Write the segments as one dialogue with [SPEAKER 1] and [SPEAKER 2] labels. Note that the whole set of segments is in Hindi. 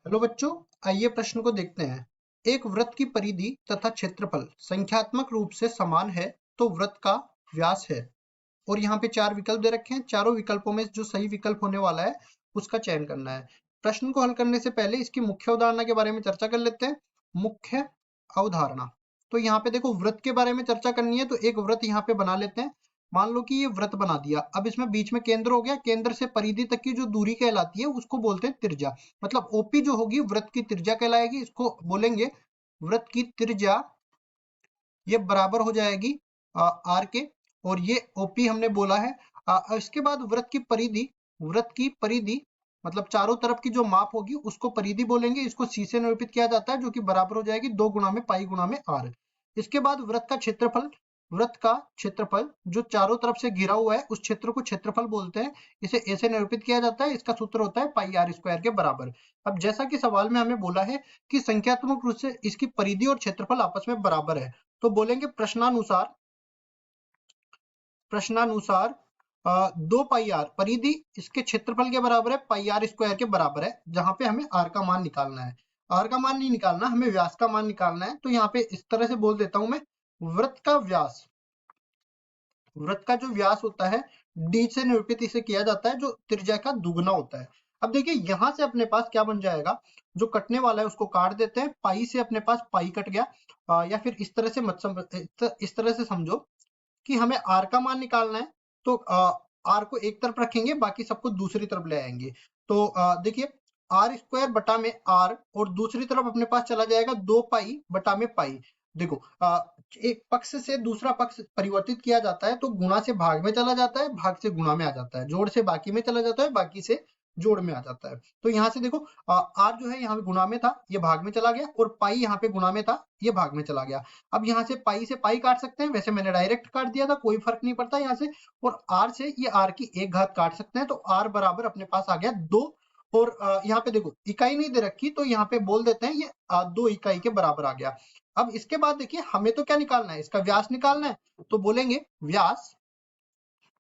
[SPEAKER 1] हेलो बच्चों, आइए प्रश्न को देखते हैं। एक वृत्त की परिधि तथा क्षेत्रफल संख्यात्मक रूप से समान है तो वृत्त का व्यास है। और यहाँ पे चार विकल्प दे रखे हैं। चारों विकल्पों में जो सही विकल्प होने वाला है उसका चयन करना है। प्रश्न को हल करने से पहले इसकी मुख्य अवधारणा के बारे में चर्चा कर लेते हैं। मुख्य अवधारणा, तो यहाँ पे देखो वृत्त के बारे में चर्चा करनी है तो एक वृत्त यहाँ पे बना लेते हैं। मान लो कि ये वृत्त बना दिया। अब इसमें बीच में केंद्र हो गया। केंद्र से परिधि तक की जो दूरी कहलाती है उसको बोलते हैं त्रिज्या। मतलब ओपी जो होगी वृत्त की त्रिज्या कहलाएगी। इसको बोलेंगे वृत्त की त्रिज्या। ये बराबर हो जाएगी आर के। और ये ओपी हमने बोला है। इसके बाद वृत्त की परिधि मतलब चारों तरफ की जो माप होगी उसको परिधि बोलेंगे। इसको सी से निरूपित किया जाता है जो कि बराबर हो जाएगी 2 गुणा में पाई गुणा में आर। इसके बाद वृत्त का क्षेत्रफल जो चारों तरफ से घिरा हुआ है उस क्षेत्र को क्षेत्रफल बोलते हैं। इसे ए से निरूपित किया जाता है। इसका सूत्र होता है पाई आर स्क्वायर के बराबर। अब जैसा कि सवाल में हमें बोला है कि संख्यात्मक रूप से इसकी परिधि और क्षेत्रफल आपस में बराबर है तो बोलेंगे प्रश्नानुसार 2 पाई आर परिधि इसके क्षेत्रफल के बराबर है, पाई आर स्क्वायर के बराबर है। जहां पे हमें आर का मान निकालना है। आर का मान नहीं निकालना, हमें व्यास का मान निकालना है। तो यहाँ पे इस तरह से बोल देता हूं मैं, वृत्त का जो व्यास होता है डी से निरूपित इसे किया जाता है जो त्रिज्या का दुगुना होता है। अब देखिए यहां से अपने पास क्या बन जाएगा, जो कटने वाला है उसको काट देते हैं। पाई से अपने पास पाई कट गया। या फिर इस तरह से इस तरह से समझो कि हमें आर का मान निकालना है। तो आर को एक तरफ रखेंगे, बाकी सबको दूसरी तरफ ले आएंगे। तो देखिए आर स्क्वायर बटा में आर और दूसरी तरफ अपने पास चला जाएगा 2 पाई बटा में पाई। देखो एक पक्ष से दूसरा पक्ष परिवर्तित किया जाता है तो गुणा से भाग में चला जाता है, भाग से गुणा में आ जाता है, जोड़ से बाकी में चला जाता है, बाकी से जोड़ में आ जाता है। तो यहाँ से देखो आर जो है यहाँ पे गुणा में था, ये भाग में चला गया, और पाई यहाँ पे गुणा में था, ये भाग में चला गया। अब यहाँ से पाई काट सकते हैं, वैसे मैंने डायरेक्ट काट दिया था, कोई फर्क नहीं पड़ता यहाँ से। और आर से ये आर की एक घात काट सकते हैं तो आर बराबर अपने पास आ गया 2। और यहाँ पे देखो इकाई नहीं दे रखी तो यहाँ पे बोल देते हैं ये 2 इकाई के बराबर आ गया। अब इसके बाद देखिए हमें तो क्या निकालना है, इसका व्यास निकालना है। तो बोलेंगे व्यास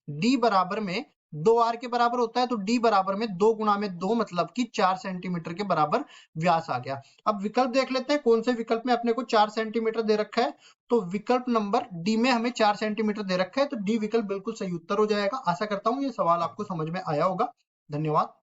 [SPEAKER 1] डी बराबर में 2 आर के बराबर होता है तो डी बराबर में 2 गुणा में 2 मतलब कि 4 सेंटीमीटर के बराबर व्यास आ गया। अब विकल्प देख लेते हैं कौन से विकल्प में अपने को 4 सेंटीमीटर दे रखा है। तो विकल्प नंबर डी में हमें 4 सेंटीमीटर दे रखा है तो डी विकल्प बिल्कुल सही उत्तर हो जाएगा। आशा करता हूं ये सवाल आपको समझ में आया होगा। धन्यवाद।